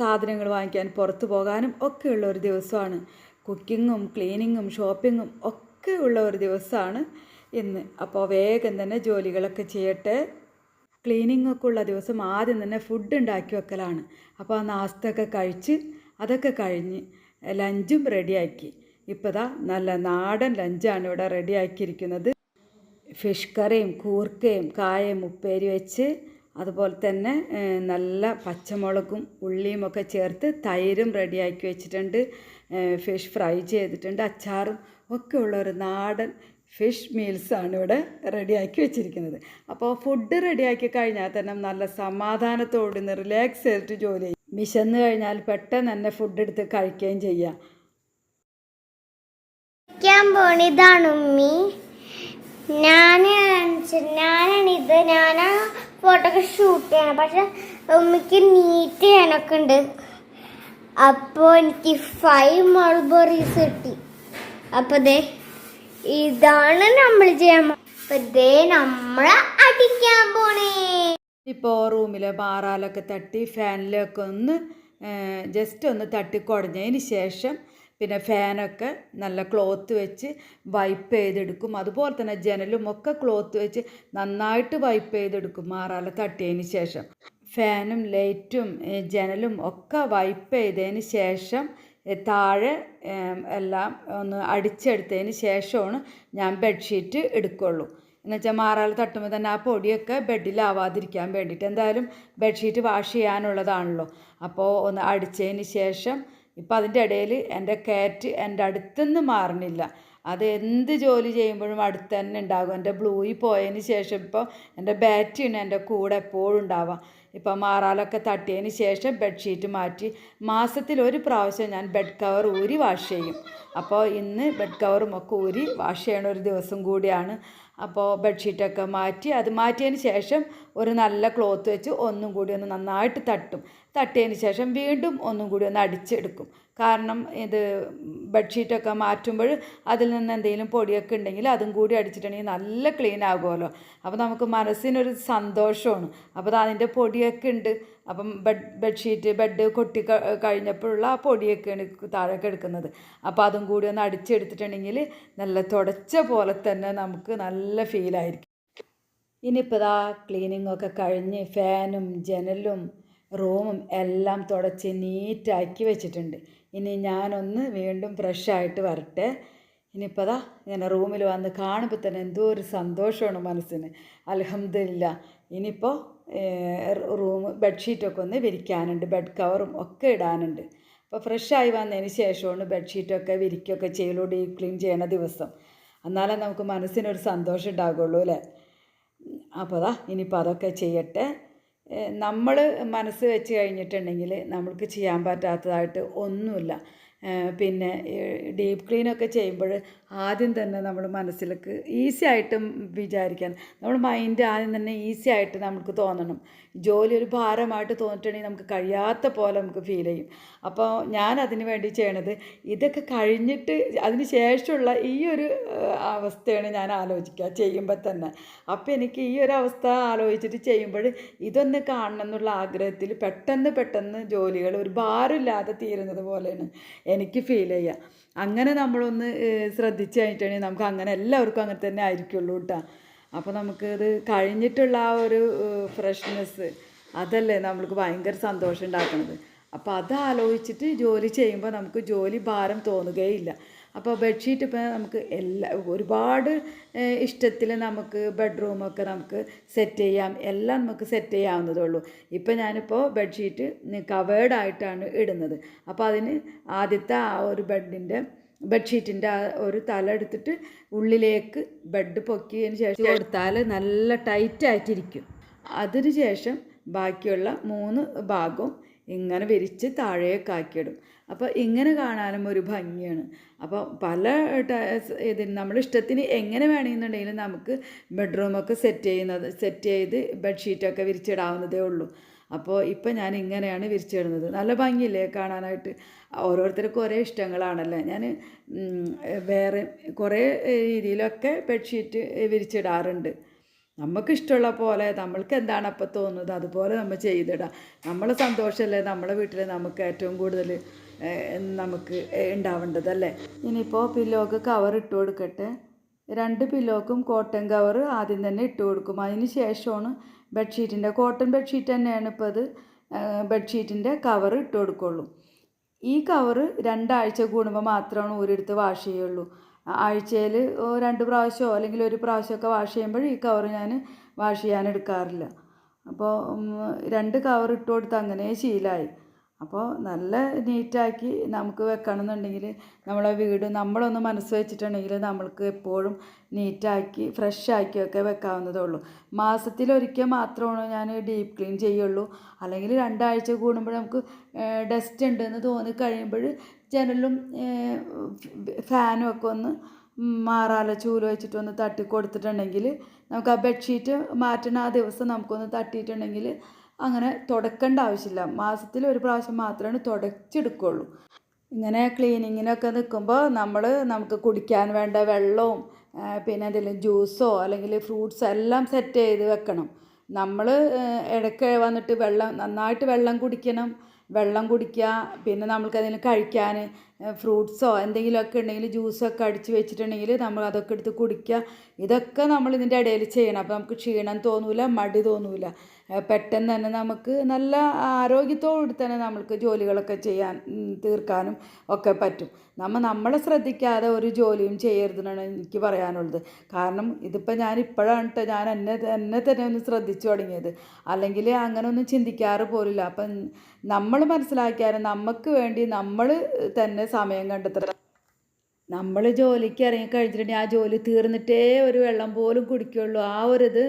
സാധനങ്ങൾ വാങ്ങിക്കാൻ പുറത്തു പോകാനും ഒക്കെയുള്ള ഒരു ദിവസമാണ്. കുക്കിങ്ങും ക്ലീനിങ്ങും ഷോപ്പിങ്ങും ഒക്കെ ഉള്ള ഒരു ദിവസമാണ് ഇന്ന്. അപ്പോൾ വേഗം തന്നെ ജോലികളൊക്കെ ചെയ്യട്ടെ. ക്ലീനിങ്ങൊക്കെ ഉള്ള ദിവസം ആദ്യം തന്നെ ഫുഡ് ഉണ്ടാക്കി വെക്കലാണ്. അപ്പോൾ ആ നാസ്തൊക്കെ കഴിച്ച് അതൊക്കെ കഴിഞ്ഞ് ലഞ്ചും റെഡിയാക്കി. ഇപ്പോൾ ദാ നല്ല നാടൻ ലഞ്ചാണ് ഇവിടെ റെഡിയാക്കിയിരിക്കുന്നത്. ഫിഷ് കറിയും കൂർക്കയും കായയും ഉപ്പേരി വെച്ച്, അതുപോലെ തന്നെ നല്ല പച്ചമുളകും ഉള്ളിയും ഒക്കെ ചേർത്ത് തൈരും റെഡിയാക്കി വെച്ചിട്ടുണ്ട്. ഫിഷ് ഫ്രൈ ചെയ്തിട്ടുണ്ട്, അച്ചാറും ഒക്കെ ഉള്ള ഒരു നാടൻ ഫിഷ് മീൽസാണ് ഇവിടെ റെഡിയാക്കി വെച്ചിരിക്കുന്നത്. അപ്പോൾ ഫുഡ് റെഡിയാക്കി കഴിഞ്ഞാൽ തന്നെ നല്ല സമാധാനത്തോടെ നിന്ന് റിലാക്സ് ചെയ്തിട്ട് ജോലി ചെയ്യും. വിശന്ന് കഴിഞ്ഞാൽ പെട്ടെന്ന് തന്നെ ഫുഡ് എടുത്ത് കഴിക്കുകയും ചെയ്യാം. ഇതാണ് ഉമ്മി. ഞാനാണ് ഫോട്ടോ ഒക്കെ ഷൂട്ട് ചെയ്യണം. പക്ഷെ ഉമ്മിക്ക് നീറ്റ് ചെയ്യാനൊക്കെ ഉണ്ട്. അപ്പോൾ എനിക്ക് 5 മൾബറീസ് കിട്ടി. അപ്പോൾ ഇതാണ് നമ്മൾ ചെയ്യാൻ. നമ്മൾ അടിക്കാൻ പോണേ. ഇപ്പോൾ റൂമിലെ മാറാലൊക്കെ തട്ടി ഫാനിലൊക്കെ ഒന്ന് ജസ്റ്റ് ഒന്ന് തട്ടിക്കുടഞ്ഞതിന് ശേഷം പിന്നെ ഫാനൊക്കെ നല്ല ക്ലോത്ത് വെച്ച് വൈപ്പ് ചെയ്തെടുക്കും. അതുപോലെ തന്നെ ജനലും ഒക്കെ ക്ലോത്ത് വെച്ച് നന്നായിട്ട് വൈപ്പ് ചെയ്തെടുക്കും മാറാല തട്ടിയതിന് ശേഷം. ഫാനും ലൈറ്റും ജനലും ഒക്കെ വൈപ്പ് ചെയ്തതിന് ശേഷം താഴെ എല്ലാം ഒന്ന് അടിച്ചെടുത്തതിന് ശേഷമാണ് ഞാൻ ബെഡ്ഷീറ്റ് എടുക്കുള്ളൂ. എന്നുവെച്ചാൽ മാറാല തട്ടുമ്പോൾ തന്നെ ആ പൊടിയൊക്കെ ബെഡിലാവാതിരിക്കാൻ വേണ്ടിയിട്ട്. എന്തായാലും ബെഡ്ഷീറ്റ് വാഷ് ചെയ്യാനുള്ളതാണല്ലോ. അപ്പോൾ ഒന്ന് അടിച്ചതിന് ശേഷം ഇപ്പം അതിൻ്റെ ഇടയിൽ എൻ്റെ കാറ്റ് എൻ്റെ അടുത്തുനിന്ന് മാറണില്ല. അത് എന്ത് ജോലി ചെയ്യുമ്പോഴും അടുത്ത് തന്നെ ഉണ്ടാകും. എൻ്റെ ബ്ലൂയിൽ പോയതിന് ശേഷം ഇപ്പോൾ എൻ്റെ ബാറ്റിയാണ് എൻ്റെ കൂടെ എപ്പോഴും ഉണ്ടാവുക. ഇപ്പം മാറാലൊക്കെ തട്ടിയതിന് ശേഷം ബെഡ്ഷീറ്റ് മാറ്റി മാസത്തിൽ ഒരു പ്രാവശ്യം ഞാൻ ബെഡ് കവർ ഊരി വാഷ് ചെയ്യും. അപ്പോൾ ഇന്ന് ബെഡ് കവറും ഒക്കെ ഊരി വാഷ് ചെയ്യണ ഒരു ദിവസം കൂടിയാണ്. അപ്പോൾ ബെഡ്ഷീറ്റൊക്കെ മാറ്റി അത് മാറ്റിയതിന് ശേഷം ഒരു നല്ല ക്ലോത്ത് വെച്ച് ഒന്നും കൂടി ഒന്ന് നന്നായിട്ട് തട്ടിയതിന് ശേഷം വീണ്ടും ഒന്നും കൂടി ഒന്ന് അടിച്ചെടുക്കും. കാരണം ഇത് ബെഡ്ഷീറ്റൊക്കെ മാറ്റുമ്പോൾ അതിൽ നിന്ന് എന്തെങ്കിലും പൊടിയൊക്കെ ഉണ്ടെങ്കിൽ അതും കൂടി അടിച്ചിട്ടുണ്ടെങ്കിൽ നല്ല ക്ലീൻ ആകുമല്ലോ. അപ്പോൾ നമുക്ക് മനസ്സിനൊരു സന്തോഷമാണ്. അപ്പോൾ അതിൻ്റെ പൊടിയൊക്കെ ഉണ്ട്. അപ്പം ബെഡ് കൊട്ടി കഴിഞ്ഞപ്പോഴുള്ള ആ പൊടിയൊക്കെയാണ് താഴേക്ക് എടുക്കുന്നത്. അപ്പോൾ അതും കൂടി ഒന്ന് അടിച്ചെടുത്തിട്ടുണ്ടെങ്കിൽ നല്ല തുടച്ച പോലെ തന്നെ നമുക്ക് നല്ല ഫീലായിരിക്കും. ഇനിയിപ്പോൾ ഇതാ ക്ലീനിങ്ങൊക്കെ കഴിഞ്ഞ് ഫാനും ജനലും റൂമും എല്ലാം തുടച്ച് നീറ്റാക്കി വെച്ചിട്ടുണ്ട്. ഇനി ഞാനൊന്ന് വീണ്ടും ഫ്രഷായിട്ട് വരട്ടെ. ഇനിയിപ്പോൾ അതാ ഇങ്ങനെ റൂമിൽ വന്ന് കാണുമ്പോൾ തന്നെ എന്തോ ഒരു സന്തോഷമാണ് മനസ്സിന്. അൽഹംദുലില്ലാ. ഇനിയിപ്പോൾ ബെഡ്ഷീറ്റൊക്കെ ഒന്ന് വിരിക്കാനുണ്ട്, ബെഡ് കവറും ഒക്കെ ഇടാനുണ്ട്. അപ്പോൾ ഫ്രഷായി വന്നതിന് ശേഷമാണ് ബെഡ്ഷീറ്റൊക്കെ വിരിക്കുകയൊക്കെ ചെയ്യലോ, ഡീപ്പ് ക്ലീൻ ചെയ്യണ ദിവസം. എന്നാലേ നമുക്ക് മനസ്സിനൊരു സന്തോഷം ഉണ്ടാകുള്ളൂ അല്ലേ. അപ്പോൾ അതാ ഇനിയിപ്പോൾ അതൊക്കെ ചെയ്യട്ടെ. നമ്മൾ മനസ്സ് വെച്ച് കഴിഞ്ഞിട്ടുണ്ടെങ്കിൽ നമ്മൾക്ക് ചെയ്യാൻ പറ്റാത്തതായിട്ട് ഒന്നുമില്ല. പിന്നെ ഡീപ്പ് ക്ലീനൊക്കെ ചെയ്യുമ്പോൾ ആദ്യം തന്നെ നമ്മൾ മനസ്സിലേക്ക് ഈസി ആയിട്ടും വിചാരിക്കാൻ, നമ്മൾ മൈൻഡ് ആദ്യം തന്നെ ഈസി ആയിട്ട് നമുക്ക് തോന്നണം. ജോലി ഒരു ഭാരമായിട്ട് തോന്നിയിട്ടുണ്ടെങ്കിൽ നമുക്ക് കഴിയാത്ത പോലെ നമുക്ക് ഫീൽ ചെയ്യും. അപ്പോൾ ഞാൻ അതിന് വേണ്ടി ചെയ്യണത് ഇതൊക്കെ കഴിഞ്ഞിട്ട് അതിന് ശേഷമുള്ള ഈ ഒരു അവസ്ഥയാണ് ഞാൻ ആലോചിക്കുക ചെയ്യുമ്പോൾ തന്നെ. അപ്പോൾ എനിക്ക് ഈ ഒരു അവസ്ഥ ആലോചിച്ചിട്ട് ചെയ്യുമ്പോൾ ഇതൊന്ന് കാണണം എന്നുള്ള ആഗ്രഹത്തിൽ പെട്ടെന്ന് ജോലികൾ ഒരു ഭാരമില്ലാതെ തീരുന്നത് പോലെയാണ് എനിക്ക് ഫീൽ ചെയ്യുക. അങ്ങനെ നമ്മളൊന്ന് ശ്രദ്ധിച്ച് കഴിഞ്ഞിട്ടുണ്ടെങ്കിൽ നമുക്ക് അങ്ങനെ എല്ലാവർക്കും അങ്ങനെ തന്നെ ആയിരിക്കുള്ളൂ കേട്ടോ. അപ്പോൾ നമുക്കിത് കഴിഞ്ഞിട്ടുള്ള ആ ഒരു ഫ്രഷ്നെസ് അതല്ലേ നമ്മൾക്ക് ഭയങ്കര സന്തോഷം ഉണ്ടാക്കുന്നത്. അപ്പോൾ അത് ആലോചിച്ചിട്ട് ജോലി ചെയ്യുമ്പോൾ നമുക്ക് ജോലി ഭാരം തോന്നുകയില്ല. അപ്പോൾ ബെഡ്ഷീറ്റ് ഇപ്പോൾ നമുക്ക് ഒരുപാട് ഇഷ്ടത്തിൽ നമുക്ക് ബെഡ്റൂമൊക്കെ നമുക്ക് സെറ്റ് ചെയ്യാം, എല്ലാം നമുക്ക് സെറ്റ് ചെയ്യാവുന്നതേ ഉള്ളൂ. ഇപ്പോൾ ഞാനിപ്പോൾ ബെഡ്ഷീറ്റ് കവേർഡായിട്ടാണ് ഇടുന്നത്. അപ്പോൾ അതിന് ആദ്യത്തെ ആ ഒരു ബെഡ്ഷീറ്റിൻ്റെ ആ ഒരു തല എടുത്തിട്ട് ഉള്ളിലേക്ക് ബെഡ് പൊക്കിയതിന് ശേഷം കൊടുത്താൽ നല്ല ടൈറ്റായിട്ടിരിക്കും. അതിന് ശേഷം ബാക്കിയുള്ള 3 ഭാഗവും ഇങ്ങനെ വിരിച്ച് താഴേക്കാക്കിയിടും. അപ്പോൾ ഇങ്ങനെ കാണാനും ഒരു ഭംഗിയാണ്. അപ്പോൾ പല ഇതിന് നമ്മുടെ ഇഷ്ടത്തിന് എങ്ങനെ വേണമെന്നുണ്ടെങ്കിലും നമുക്ക് ബെഡ്റൂമൊക്കെ സെറ്റ് ചെയ്ത് ബെഡ്ഷീറ്റൊക്കെ വിരിച്ചിടാവുന്നതേ ഉള്ളൂ. അപ്പോൾ ഇപ്പം ഞാൻ ഇങ്ങനെയാണ് വിരിച്ചിടുന്നത്. നല്ല ഭംഗിയില്ലേ കാണാനായിട്ട്. ഓരോരുത്തർക്കും ഒരേ ഇഷ്ടങ്ങളാണല്ലോ. ഞാൻ വേറെ കുറേ രീതിയിലൊക്കെ ബെഡ്ഷീറ്റ് വിരിച്ചിടാറുണ്ട്. നമുക്കിഷ്ടമുള്ള പോലെ നമ്മൾക്ക് എന്താണ് അപ്പം തോന്നുന്നത് അതുപോലെ നമ്മൾ ചെയ്തിടാം. നമ്മളെ സന്തോഷമല്ലേ നമ്മളെ വീട്ടിൽ നമുക്ക് ഏറ്റവും കൂടുതൽ നമുക്ക് ഉണ്ടാവേണ്ടതല്ലേ. ഇനിയിപ്പോൾ പില്ലോക്ക് കവർ ഇട്ട് കൊടുക്കട്ടെ. 2 പില്ലോക്കും കോട്ടൺ കവർ ആദ്യം തന്നെ ഇട്ട് കൊടുക്കും. അതിന് ശേഷമാണ് ബെഡ്ഷീറ്റിൻ്റെ കോട്ടൺ ബെഡ്ഷീറ്റ് തന്നെയാണ് ഇപ്പോൾ അത് ബെഡ്ഷീറ്റിൻ്റെ കവർ ഇട്ട് കൊടുക്കുള്ളൂ. ഈ കവറ് 2 ആഴ്ച കൂടുമ്പോൾ മാത്രമാണ് ഊരെടുത്ത് വാഷ് ചെയ്യുള്ളൂ. ആഴ്ചയിൽ 2 പ്രാവശ്യമോ അല്ലെങ്കിൽ 1 പ്രാവശ്യമൊക്കെ വാഷ് ചെയ്യുമ്പോൾ ഈ കവർ ഞാൻ വാഷ് ചെയ്യാൻ എടുക്കാറില്ല. അപ്പോൾ 2 കവർ ഇട്ട് കൊടുത്ത് അങ്ങനെ ശീലമായി. അപ്പോൾ നല്ല നീറ്റാക്കി നമുക്ക് വെക്കണമെന്നുണ്ടെങ്കിൽ നമ്മളെ വീട് നമ്മളൊന്ന് മനസ്സ് വെച്ചിട്ടുണ്ടെങ്കിൽ നമ്മൾക്ക് എപ്പോഴും നീറ്റാക്കി ഫ്രഷ് ആക്കിയൊക്കെ വെക്കാവുന്നതേ ഉള്ളൂ. മാസത്തിലൊരിക്കൽ മാത്രമാണ് ഞാൻ ഡീപ്പ് ക്ലീൻ ചെയ്യുള്ളൂ. അല്ലെങ്കിൽ 2 ആഴ്ച കൂടുമ്പോൾ നമുക്ക് ഡസ്റ്റ് ഉണ്ടെന്ന് തോന്നിക്കഴിയുമ്പോൾ ജനലും ഫാനും ഒക്കെ ഒന്ന് മാറാല ചൂല് വെച്ചിട്ടൊന്ന് തട്ടി കൊടുത്തിട്ടുണ്ടെങ്കിൽ നമുക്ക് ആ ബെഡ്ഷീറ്റ് മാറ്റുന്ന ആ ദിവസം നമുക്കൊന്ന് തട്ടിയിട്ടുണ്ടെങ്കിൽ അങ്ങനെ തുടക്കേണ്ട ആവശ്യമില്ല. മാസത്തിൽ 1 പ്രാവശ്യം മാത്രമേ തുടച്ചെടുക്കുള്ളൂ. ഇങ്ങനെ ക്ലീനിങ്ങിനൊക്കെ നിൽക്കുമ്പോൾ നമുക്ക് കുടിക്കാൻ വേണ്ട വെള്ളവും പിന്നെ എന്തെങ്കിലും ജ്യൂസോ അല്ലെങ്കിൽ ഫ്രൂട്ട്സോ എല്ലാം സെറ്റ് ചെയ്ത് വെക്കണം. നമ്മൾ ഇടയ്ക്ക് വന്നിട്ട് നന്നായിട്ട് വെള്ളം കുടിക്കണം. വെള്ളം കുടിക്കുക, പിന്നെ നമ്മൾക്കതിന് കഴിക്കാൻ ഫ്രൂട്ട്സോ എന്തെങ്കിലുമൊക്കെ ഉണ്ടെങ്കിൽ ജ്യൂസൊക്കെ അടിച്ച് വെച്ചിട്ടുണ്ടെങ്കിൽ നമ്മൾ അതൊക്കെ എടുത്ത് കുടിക്കുക. ഇതൊക്കെ നമ്മൾ ഇതിൻ്റെ ഇടയിൽ ചെയ്യണം. അപ്പോൾ നമുക്ക് ക്ഷീണം തോന്നില്ല, മടി തോന്നില്ല. പെട്ടെന്ന് തന്നെ നമുക്ക് നല്ല ആരോഗ്യത്തോടുകൂടി തന്നെ നമ്മൾക്ക് ജോലികളൊക്കെ തീർക്കാനും ഒക്കെ പറ്റും. നമ്മളെ ശ്രദ്ധിക്കാതെ ഒരു ജോലിയും ചെയ്യരുതെന്നാണ് എനിക്ക് പറയാനുള്ളത്. കാരണം ഇതിപ്പോൾ ഇപ്പോഴാണ് ഞാൻ എന്നെ തന്നെ ഒന്ന് ശ്രദ്ധിച്ചു തുടങ്ങിയത്. അല്ലെങ്കിൽ അങ്ങനെ ഒന്നും ചിന്തിക്കാറ് പോലില്ല. അപ്പം നമ്മൾ മനസ്സിലാക്കിയാൽ നമുക്ക് വേണ്ടി നമ്മൾ തന്നെ സമയം കണ്ടെത്തണം. നമ്മൾ ജോലിക്ക് ഇറങ്ങി കഴിഞ്ഞിട്ടുണ്ടെങ്കിൽ ആ ജോലി തീർന്നിട്ടേ ഒരു വെള്ളം പോലും കുടിക്കുകയുള്ളൂ. ആ ഒരു ഇത്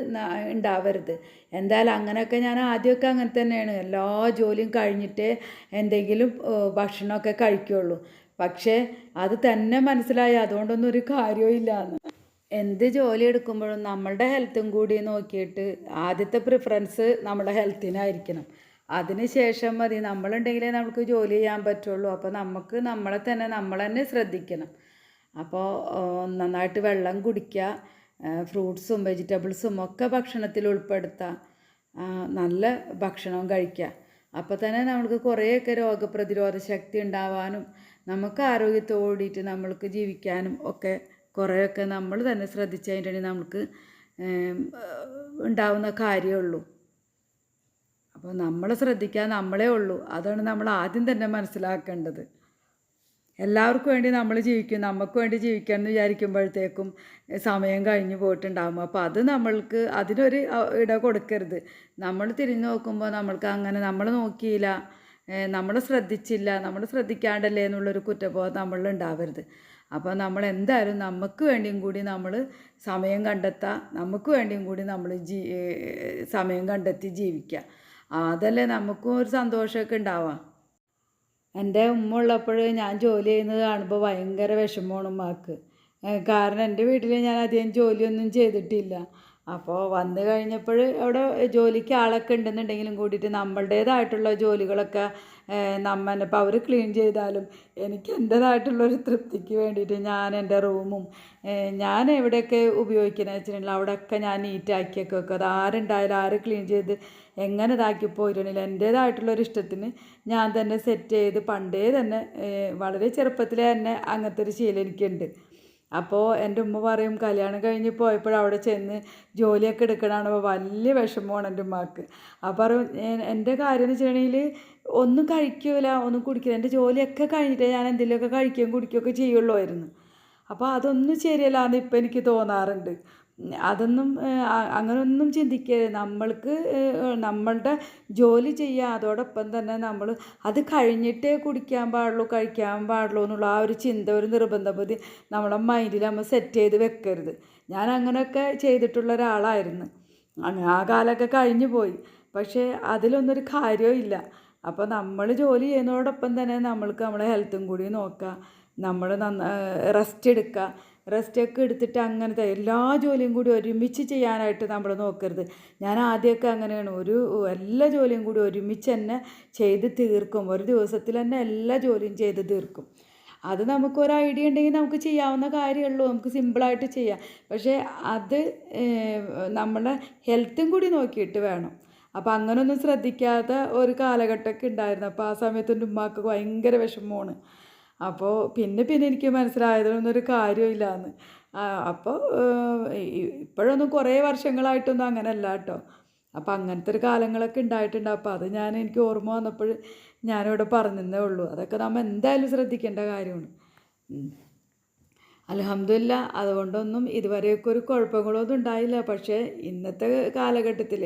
ഉണ്ടാവരുത്. എന്തായാലും അങ്ങനെയൊക്കെ ഞാൻ ആദ്യമൊക്കെ അങ്ങനെ തന്നെയാണ്. എല്ലാ ജോലിയും കഴിഞ്ഞിട്ടേ എന്തെങ്കിലും ഭക്ഷണമൊക്കെ കഴിക്കുകയുള്ളൂ. പക്ഷേ അത് തന്നെ മനസ്സിലായി അതുകൊണ്ടൊന്നും ഒരു കാര്യവും ഇല്ലയെന്ന്. എന്ത് ജോലി എടുക്കുമ്പോഴും നമ്മളുടെ ഹെൽത്തും കൂടി നോക്കിയിട്ട് ആദ്യത്തെ പ്രിഫറൻസ് നമ്മുടെ ഹെൽത്തിനായിരിക്കണം. അതിന് ശേഷം മതി. നമ്മളുണ്ടെങ്കിലേ നമുക്ക് ജോലി ചെയ്യാൻ പറ്റുള്ളൂ. അപ്പോൾ നമ്മൾ തന്നെ ശ്രദ്ധിക്കണം. അപ്പോൾ നന്നായിട്ട് വെള്ളം കുടിക്കുക, ഫ്രൂട്ട്സും വെജിറ്റബിൾസും ഒക്കെ ഭക്ഷണത്തിൽ ഉൾപ്പെടുത്തുക, നല്ല ഭക്ഷണവും കഴിക്കുക. അപ്പോൾ തന്നെ നമ്മൾക്ക് കുറേയൊക്കെ രോഗപ്രതിരോധ ശക്തി ഉണ്ടാവാനും നമുക്ക് ആരോഗ്യത്തോടിയിട്ട് നമ്മൾക്ക് ജീവിക്കാനും ഒക്കെ കുറേയൊക്കെ നമ്മൾ തന്നെ ശ്രദ്ധിച്ചു കഴിഞ്ഞിട്ടുണ്ടെങ്കിൽ നമുക്ക് ഉണ്ടാവുന്ന കാര്യമുള്ളൂ. അപ്പോൾ നമ്മൾ ശ്രദ്ധിക്കാൻ നമ്മളേ ഉള്ളൂ. അതാണ് നമ്മൾ ആദ്യം തന്നെ മനസ്സിലാക്കേണ്ടത്. എല്ലാവർക്കും വേണ്ടി നമ്മൾ ജീവിക്കും, നമുക്ക് വേണ്ടി ജീവിക്കണം എന്ന് വിചാരിക്കുമ്പോഴത്തേക്കും സമയം കഴിഞ്ഞ് പോയിട്ടുണ്ടാകും. അപ്പോൾ അത് നമ്മൾക്ക് അതിനൊരു ഇട കൊടുക്കരുത്. നമ്മൾ തിരിഞ്ഞു നോക്കുമ്പോൾ നമ്മൾക്ക് അങ്ങനെ നമ്മൾ നോക്കിയില്ല, നമ്മൾ ശ്രദ്ധിച്ചില്ല, നമ്മൾ ശ്രദ്ധിക്കാണ്ടല്ലേ എന്നുള്ളൊരു കുറ്റബോധം നമ്മളിൽ ഉണ്ടാവരുത്. അപ്പോൾ നമ്മൾ എന്തായാലും നമുക്ക് വേണ്ടിയും കൂടി നമ്മൾ സമയം കണ്ടെത്തുക, നമുക്ക് വേണ്ടിയും കൂടി നമ്മൾ സമയം കണ്ടെത്തി ജീവിക്കുക. അതല്ലേ നമുക്കും ഒരു സന്തോഷമൊക്കെ ഉണ്ടാവുക. എൻ്റെ ഉമ്മ ഉള്ളപ്പോൾ ഞാൻ ജോലി ചെയ്യുന്നത് കാണുമ്പോൾ ഭയങ്കര വിഷമമാണ് ഉമ്മാക്ക്. കാരണം എൻ്റെ വീട്ടിൽ ഞാൻ അധികം ജോലിയൊന്നും ചെയ്തിട്ടില്ല. അപ്പോൾ വന്നു കഴിഞ്ഞപ്പോൾ അവിടെ ജോലിക്ക് ആളൊക്കെ ഉണ്ടെന്നുണ്ടെങ്കിലും കൂടിയിട്ട് നമ്മളുടേതായിട്ടുള്ള ജോലികളൊക്കെ ഇപ്പോൾ അവർ ക്ലീൻ ചെയ്താലും എനിക്ക് എൻ്റേതായിട്ടുള്ളൊരു തൃപ്തിക്ക് വേണ്ടിയിട്ട് ഞാൻ എൻ്റെ റൂമും ഞാൻ എവിടെയൊക്കെ ഉപയോഗിക്കുന്നത് വെച്ചിട്ടുണ്ടെങ്കിൽ അവിടെയൊക്കെ ഞാൻ നീറ്റാക്കിയൊക്കെ വെക്കും. അത് ആരുണ്ടായാലും ആര് ക്ലീൻ ചെയ്ത് എങ്ങനെ ഇതാക്കി പോയിട്ടുണ്ടെങ്കിൽ എൻ്റേതായിട്ടുള്ളൊരു ഇഷ്ടത്തിന് ഞാൻ തന്നെ സെറ്റ് ചെയ്ത് പണ്ടേ തന്നെ വളരെ ചെറുപ്പത്തിലേ തന്നെ അങ്ങനത്തെ ഒരു ശീലം എനിക്കുണ്ട്. അപ്പോൾ എൻ്റെ ഉമ്മ പറയും, കല്യാണം കഴിഞ്ഞ് പോയപ്പോൾ അവിടെ ചെന്ന് ജോലിയൊക്കെ എടുക്കണതാണ് വലിയ വിഷമമാണ് എൻ്റെ ഉമ്മക്ക്. അപ്പോൾ പറയും എൻ്റെ കാര്യം എന്ന് വെച്ചിട്ടുണ്ടെങ്കിൽ ഒന്നും കഴിക്കില്ല, ഒന്നും കുടിക്കില്ല. എൻ്റെ ജോലിയൊക്കെ കഴിഞ്ഞിട്ടേ ഞാൻ എന്തെങ്കിലുമൊക്കെ കഴിക്കുകയും കുടിക്കുകയൊക്കെ ചെയ്യുള്ളൂ. അപ്പോൾ അതൊന്നും ശരിയല്ല എന്ന് ഇപ്പം എനിക്ക് തോന്നാറുണ്ട്. അതൊന്നും അങ്ങനെയൊന്നും ചിന്തിക്കരുത്. നമ്മളുടെ ജോലി ചെയ്യുക, അതോടൊപ്പം തന്നെ നമ്മൾ അത് കഴിഞ്ഞിട്ടേ കുടിക്കാൻ പാടുള്ളൂ കഴിക്കാൻ പാടുള്ളൂ എന്നുള്ള ആ ഒരു ചിന്ത, ഒരു നിർബന്ധ ബുദ്ധി നമ്മുടെ മൈൻഡിൽ നമ്മൾ സെറ്റ് ചെയ്ത് വെക്കരുത്. ഞാൻ അങ്ങനെയൊക്കെ ചെയ്തിട്ടുള്ള ഒരാളായിരുന്നു. ആ കാലമൊക്കെ കഴിഞ്ഞു പോയി. പക്ഷേ അതിലൊന്നും ഒരു കാര്യവും ഇല്ല. അപ്പോൾ നമ്മൾ ജോലി ചെയ്യുന്നതോടൊപ്പം തന്നെ നമ്മൾക്ക് നമ്മളെ ഹെൽത്തും കൂടി നോക്കുക, നമ്മൾ റെസ്റ്റ് എടുക്കുക. റെസ്റ്റൊക്കെ എടുത്തിട്ട് അങ്ങനത്തെ എല്ലാ ജോലിയും കൂടി ഒരുമിച്ച് ചെയ്യാനായിട്ട് നമ്മൾ നോക്കരുത്. ഞാൻ ആദ്യമൊക്കെ അങ്ങനെയാണ്, എല്ലാ ജോലിയും കൂടി ഒരുമിച്ച് തന്നെ ചെയ്ത് തീർക്കും. ഒരു ദിവസത്തിൽ തന്നെ എല്ലാ ജോലിയും ചെയ്ത് തീർക്കും. അത് നമുക്കൊരു ഐഡിയ ഉണ്ടെങ്കിൽ നമുക്ക് ചെയ്യാവുന്ന കാര്യമുള്ളൂ, നമുക്ക് സിമ്പിളായിട്ട് ചെയ്യാം. പക്ഷേ അത് നമ്മുടെ ഹെൽത്തും കൂടി നോക്കിയിട്ട് വേണം. അപ്പോൾ അങ്ങനെയൊന്നും ശ്രദ്ധിക്കാത്ത ഒരു കാലഘട്ടമൊക്കെ ഉണ്ടായിരുന്നു. അപ്പോൾ ആ സമയത്ത് എൻ്റെ ഉമ്മാക്ക് ഭയങ്കര വിഷമമാണ്. അപ്പോൾ പിന്നെ എനിക്ക് മനസ്സിലായതൊന്നും ഒരു കാര്യമില്ല എന്ന്. അപ്പോൾ ഇപ്പോഴൊന്നും കുറേ വർഷങ്ങളായിട്ടൊന്നും അങ്ങനെയല്ല കേട്ടോ. അപ്പോൾ അങ്ങനത്തെ ഒരു കാലങ്ങളൊക്കെ ഉണ്ടായിട്ടുണ്ട്. അപ്പോൾ അത് എനിക്ക് ഓർമ്മ വന്നപ്പോൾ ഞാനിവിടെ പറഞ്ഞതേ ഉള്ളൂ. അതൊക്കെ നമ്മൾ എന്തായാലും ശ്രദ്ധിക്കേണ്ട കാര്യമാണ്. അൽഹംദുലില്ലാ, അതുകൊണ്ടൊന്നും ഇതുവരെയൊക്കെ ഒരു കുഴപ്പങ്ങളൊന്നും ഉണ്ടായില്ല. പക്ഷേ ഇന്നത്തെ കാലഘട്ടത്തിൽ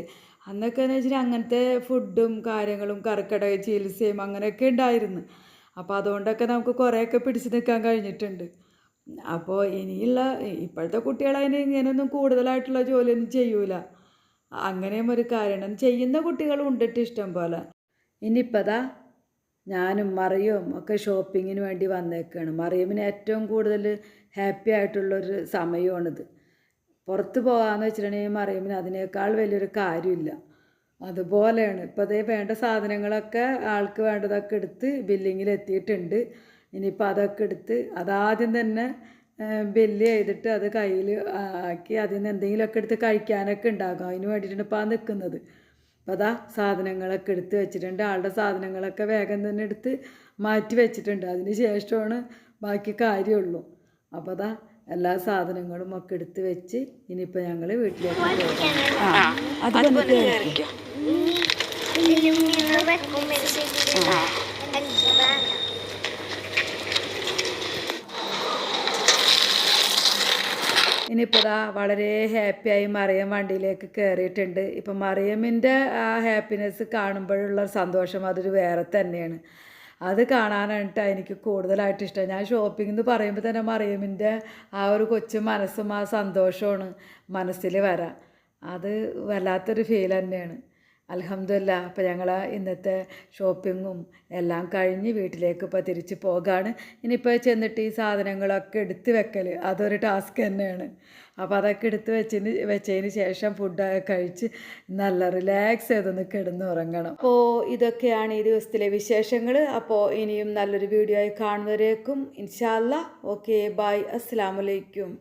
അന്നൊക്കെ എന്ന് വെച്ചാൽ അങ്ങനത്തെ ഫുഡും കാര്യങ്ങളും കർക്കിടക ചികിത്സയും അങ്ങനെയൊക്കെ ഉണ്ടായിരുന്നു. അപ്പോൾ അതുകൊണ്ടൊക്കെ നമുക്ക് കുറേയൊക്കെ പിടിച്ചു നിൽക്കാൻ കഴിഞ്ഞിട്ടുണ്ട്. അപ്പോൾ ഇനിയുള്ള ഇപ്പോഴത്തെ കുട്ടികളതിന് ഇങ്ങനെയൊന്നും കൂടുതലായിട്ടുള്ള ജോലിയൊന്നും ചെയ്യൂല. അങ്ങനെയും ഒരു കാരണം ചെയ്യുന്ന കുട്ടികളും ഉണ്ടിട്ട് ഇഷ്ടം പോലെ. ഇനിയിപ്പോൾ അതാ ഞാനും മറിയും ഒക്കെ ഷോപ്പിങ്ങിന് വേണ്ടി വന്നേക്കാണ്. മറിയമിന് ഏറ്റവും കൂടുതൽ ഹാപ്പി ആയിട്ടുള്ളൊരു സമയമാണിത്. പുറത്ത് പോകാമെന്ന് വെച്ചിട്ടുണ്ടെങ്കിൽ മറിയമിന് അതിനേക്കാൾ വലിയൊരു കാര്യമില്ല. അതുപോലെയാണ് ഇപ്പോൾ അതേ വേണ്ട സാധനങ്ങളൊക്കെ ആൾക്ക് വേണ്ടതൊക്കെ എടുത്ത് ബില്ലിങ്ങിൽ എത്തിയിട്ടുണ്ട്. ഇനിയിപ്പോൾ അതൊക്കെ എടുത്ത് അതാദ്യം തന്നെ ബില്ല് ചെയ്തിട്ട് അത് കയ്യിൽ ആക്കി അതിൽ നിന്ന് എന്തെങ്കിലുമൊക്കെ എടുത്ത് കഴിക്കാനൊക്കെ ഉണ്ടാകും. അതിന് വേണ്ടിയിട്ടാണ് ഇപ്പോൾ ആ നിൽക്കുന്നത്. അപ്പോൾ അതാ സാധനങ്ങളൊക്കെ എടുത്ത് വെച്ചിട്ടുണ്ട്. ആളുടെ സാധനങ്ങളൊക്കെ വേഗം തന്നെ എടുത്ത് മാറ്റി വെച്ചിട്ടുണ്ട്. അതിന് ശേഷമാണ് ബാക്കി കാര്യമുള്ളൂ. അപ്പോൾ അതാ എല്ലാ സാധനങ്ങളും ഒക്കെ എടുത്ത് വെച്ച് ഇനിയിപ്പോൾ ഞങ്ങൾ വീട്ടിലേക്ക് പോകും. അത് വന്നിട്ട് ഇനിയിപ്പോൾ ഇതാ വളരെ ഹാപ്പിയായി മറിയം വണ്ടിയിലേക്ക് കയറിയിട്ടുണ്ട്. ഇപ്പം മറിയമിൻ്റെ ആ ഹാപ്പിനെസ് കാണുമ്പോഴുള്ള സന്തോഷം അതൊരു വേറെ തന്നെയാണ്. അത് കാണാനായിട്ട് എനിക്ക് കൂടുതലായിട്ട് ഇഷ്ടം. ഞാൻ ഷോപ്പിംഗ് എന്ന് പറയുമ്പോൾ തന്നെ മറിയമിൻ്റെ ആ ഒരു കൊച്ചു മനസ്സും ആ സന്തോഷമാണ് മനസ്സിൽ വരാം. അത് വല്ലാത്തൊരു ഫീൽ തന്നെയാണ്. അൽഹംദുലില്ലാ, അപ്പോൾ ഞങ്ങൾ ഇന്നത്തെ ഷോപ്പിങ്ങും എല്ലാം കഴിഞ്ഞ് വീട്ടിലേക്ക് ഇപ്പോൾ തിരിച്ച് പോകാണ്. ഇനിയിപ്പോൾ ചെന്നിട്ട് ഈ സാധനങ്ങളൊക്കെ എടുത്ത് വെക്കൽ അതൊരു ടാസ്ക് തന്നെയാണ്. അപ്പോൾ അതൊക്കെ എടുത്ത് വെച്ചതിന് ശേഷം ഫുഡൊക്കെ കഴിച്ച് നല്ല റിലാക്സ് ചെയ്തൊന്ന് കിടന്നുറങ്ങണം. അപ്പോൾ ഇതൊക്കെയാണ് ഈ ദിവസത്തിലെ വിശേഷങ്ങൾ. അപ്പോൾ ഇനിയും നല്ലൊരു വീഡിയോ ആയി കാണുന്നവരേക്കും ഇൻഷാ അല്ലാ. ഓക്കെ, ബൈ, അസ്സലാമു അലൈക്കും.